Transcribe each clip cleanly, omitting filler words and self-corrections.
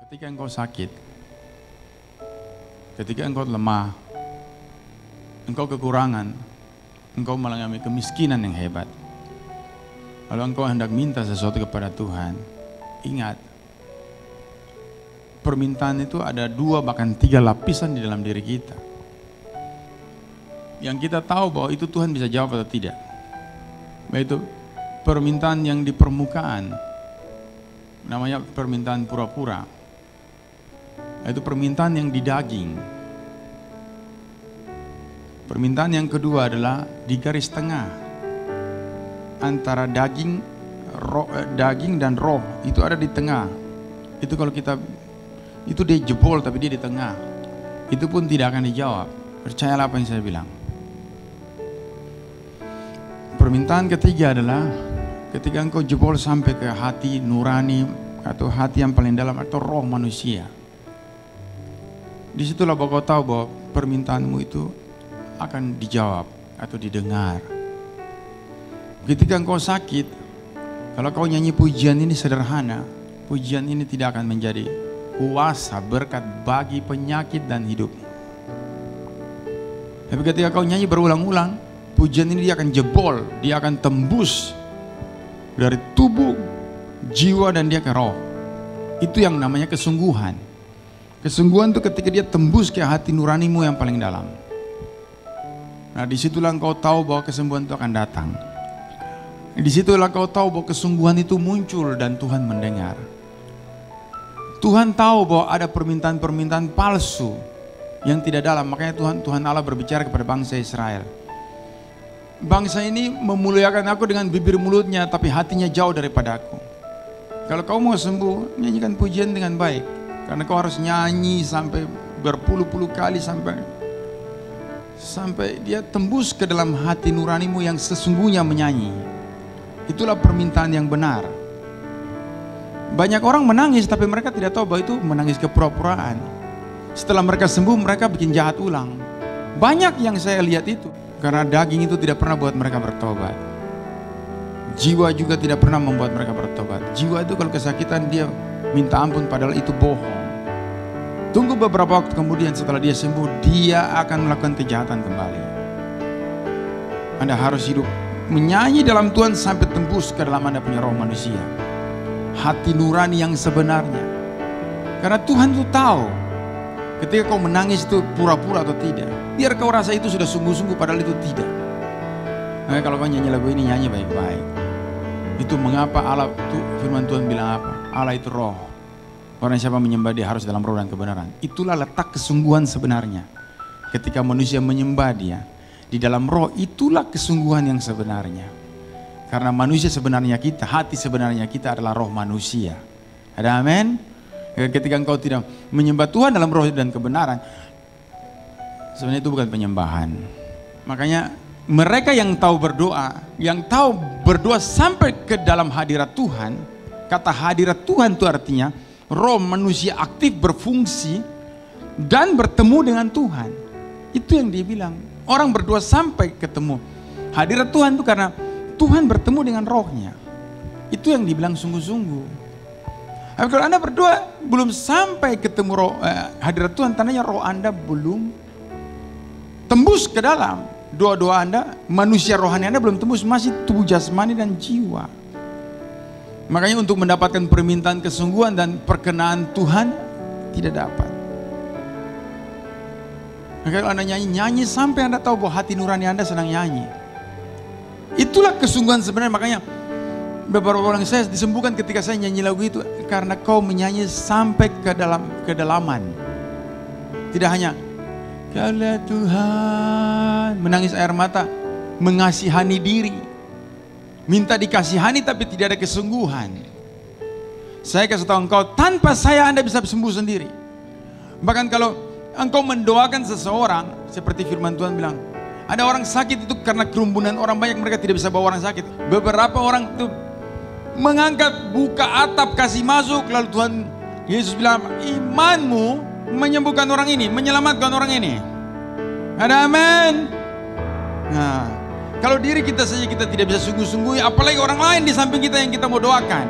Ketika engkau sakit, ketika engkau lemah, engkau kekurangan, engkau mengalami kemiskinan yang hebat. Lalu engkau hendak minta sesuatu kepada Tuhan, ingat, permintaan itu ada 2 bahkan 3 lapisan di dalam diri kita. Yang kita tahu bahwa itu Tuhan bisa jawab atau tidak. Yaitu permintaan yang di permukaan, namanya permintaan pura-pura. Itu permintaan yang di daging. Permintaan yang kedua adalah di garis tengah antara daging dan roh, itu ada di tengah. Itu kalau kita itu dia jebol tapi dia di tengah. Itu pun tidak akan dijawab. Percayalah apa yang saya bilang. Permintaan ketiga adalah ketika engkau jebol sampai ke hati nurani atau hati yang paling dalam atau roh manusia. Disitulah kau tahu bahwa permintaanmu itu akan dijawab atau didengar. Ketika engkau sakit, kalau kau nyanyi pujian ini sederhana, pujian ini tidak akan menjadi kuasa berkat bagi penyakit dan hidup. Tapi ketika kau nyanyi berulang-ulang, pujian ini dia akan jebol, dia akan tembus dari tubuh, jiwa dan dia ke roh. Itu yang namanya kesungguhan. Kesungguhan itu ketika dia tembus ke hati nuranimu yang paling dalam. Nah, disitulah engkau tahu bahwa kesembuhan itu akan datang. Disitulah engkau tahu bahwa kesungguhan itu muncul dan Tuhan mendengar. Tuhan tahu bahwa ada permintaan-permintaan palsu yang tidak dalam. Makanya Tuhan Allah berbicara kepada bangsa Israel. Bangsa ini memuliakan aku dengan bibir mulutnya, tapi hatinya jauh daripada aku. Kalau kau mau sembuh, nyanyikan pujian dengan baik. Karena kau harus nyanyi sampai berpuluh-puluh kali sampai dia tembus ke dalam hati nuranimu yang sesungguhnya menyanyi. Itulah permintaan yang benar. Banyak orang menangis tapi mereka tidak tahu bahwa itu menangis kepura-puraan. Setelah mereka sembuh mereka bikin jahat ulang. Banyak yang saya lihat itu. Karena daging itu tidak pernah buat mereka bertobat. Jiwa juga tidak pernah membuat mereka bertobat. Jiwa itu kalau kesakitan dia minta ampun padahal itu bohong. Tunggu beberapa waktu kemudian setelah dia sembuh, dia akan melakukan kejahatan kembali. Anda harus hidup menyanyi dalam Tuhan sampai tembus ke dalam Anda punya roh manusia. Hati nurani yang sebenarnya. Karena Tuhan itu tahu ketika kau menangis itu pura-pura atau tidak. Biar kau rasa itu sudah sungguh-sungguh padahal itu tidak. Nah, kalau kau nyanyi lagu ini, nyanyi baik-baik. Itu mengapa Allah itu, firman Tuhan bilang apa? Allah itu roh. Orang siapa menyembah dia harus dalam roh dan kebenaran. Itulah letak kesungguhan sebenarnya. Ketika manusia menyembah dia di dalam roh, itulah kesungguhan yang sebenarnya. Karena manusia sebenarnya kita, hati sebenarnya kita adalah roh manusia. Ada amin? Ketika engkau tidak menyembah Tuhan dalam roh dan kebenaran, sebenarnya itu bukan penyembahan. Makanya mereka yang tahu berdoa sampai ke dalam hadirat Tuhan. Kata hadirat Tuhan itu artinya roh manusia aktif berfungsi dan bertemu dengan Tuhan. Itu yang dia bilang. Orang berdoa sampai ketemu hadirat Tuhan itu karena Tuhan bertemu dengan rohnya. Itu yang dibilang sungguh-sungguh. Tapi kalau Anda berdoa belum sampai ketemu hadirat Tuhan, tandanya roh Anda belum tembus ke dalam. Doa-doa Anda, manusia rohani Anda belum tembus, masih tubuh jasmani dan jiwa. Makanya untuk mendapatkan permintaan kesungguhan dan perkenaan Tuhan tidak dapat. Maka kalau Anda nyanyi sampai Anda tahu bahwa hati nurani Anda sedang nyanyi. Itulah kesungguhan sebenarnya. Makanya beberapa orang saya disembuhkan ketika saya nyanyi lagu itu karena kau menyanyi sampai ke dalam kedalaman. Tidak hanya Kaulah Tuhan, menangis air mata, mengasihani diri. Minta dikasihani tapi tidak ada kesungguhan. Saya kasih tahu engkau, tanpa saya Anda bisa sembuh sendiri. Bahkan kalau engkau mendoakan seseorang, seperti firman Tuhan bilang, ada orang sakit itu karena kerumunan orang banyak, mereka tidak bisa bawa orang sakit. Beberapa orang itu mengangkat buka atap kasih masuk, lalu Tuhan Yesus bilang, imanmu menyembuhkan orang ini, menyelamatkan orang ini. Ada amin. Nah, kalau diri kita saja kita tidak bisa sungguh-sungguh, apalagi orang lain di samping kita yang kita mau doakan.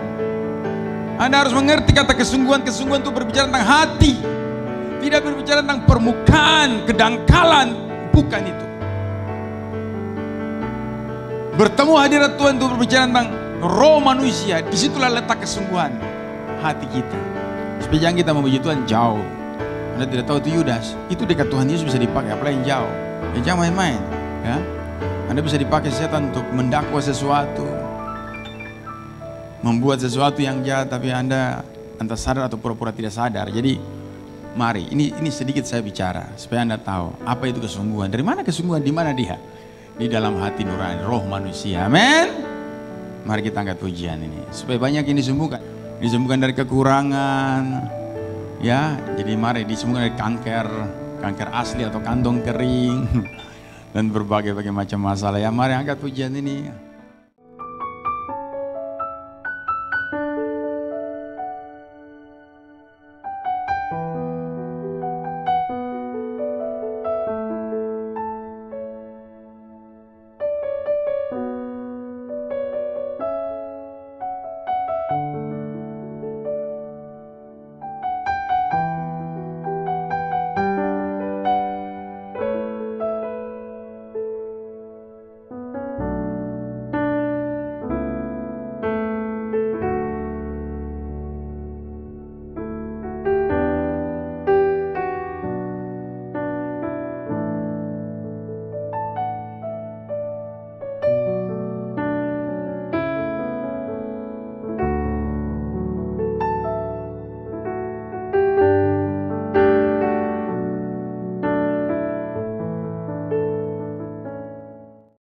Anda harus mengerti kata kesungguhan. Kesungguhan itu berbicara tentang hati. Tidak berbicara tentang permukaan, kedangkalan. Bukan itu. Bertemu hadirat Tuhan itu berbicara tentang roh manusia. Disitulah letak kesungguhan hati kita. Supaya jangan kita memuji Tuhan jauh. Anda tidak tahu itu Yudas. Itu dekat Tuhan Yesus bisa dipakai. Apalagi yang jauh. Ya jangan main-main. Ya. Anda bisa dipakai setan untuk mendakwa sesuatu. Membuat sesuatu yang jahat, tapi Anda entah sadar atau pura-pura tidak sadar. Jadi mari, ini sedikit saya bicara supaya Anda tahu apa itu kesungguhan. Dari mana kesungguhan? Di mana dia? Di dalam hati nurani, roh manusia. Amin. Mari kita angkat pujian ini supaya banyak ini disembuhkan. Disembuhkan dari kekurangan. Ya, jadi mari disembuhkan dari kanker asli atau kantong kering dan berbagai macam masalah. Ya, mari angkat pujian ini.